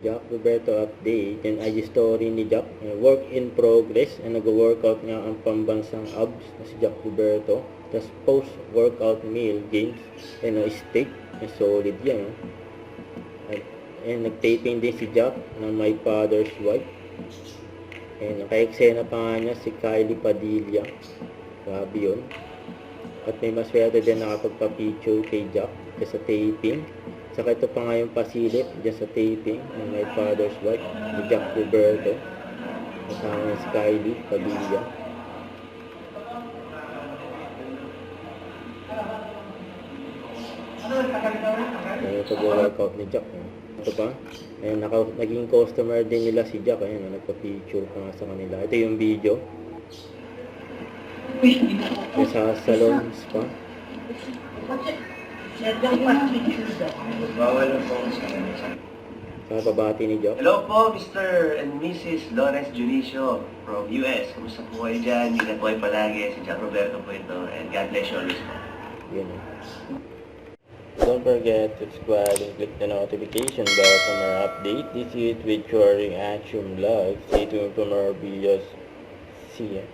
Jack Roberto update. Yan IG story ni Jack. Work in progress. Nag-workout nga ang pambansang abs na si Jack Roberto. Tapos post-workout meal gains. Steak. Solid yan. Nag-taping din si Jack ng My Father's Wife. Naka-eksena pa nga niya si Kylie Padilla. Grabe yun. At may maswerte din nakapagpa-picture kay Jack sa taping. Saka ito pa nga yung pasilip dyan sa taping ng My Father's Wife ni Jack Roberto. Kasama si Kylie Padilla. Ito pag-workout ni Jack. Ito pa. Naging customer din nila si Jack. Nagpa-picture pa nga sa kanila. Ito yung video. Sa salon spa. Bawal ang phone sa Sa pabati ni Jack. Hello po, Mr. and Mrs. Lawrence Junicio from US. Kumusta po kayo dyan? Ingat po kayo palagi. Si Jack Roberto po ito. And God bless you always po. Yun. Don't forget to subscribe and click the notification bell for more update. This is with your reaction vlog. Stay tuned for more videos. See ya.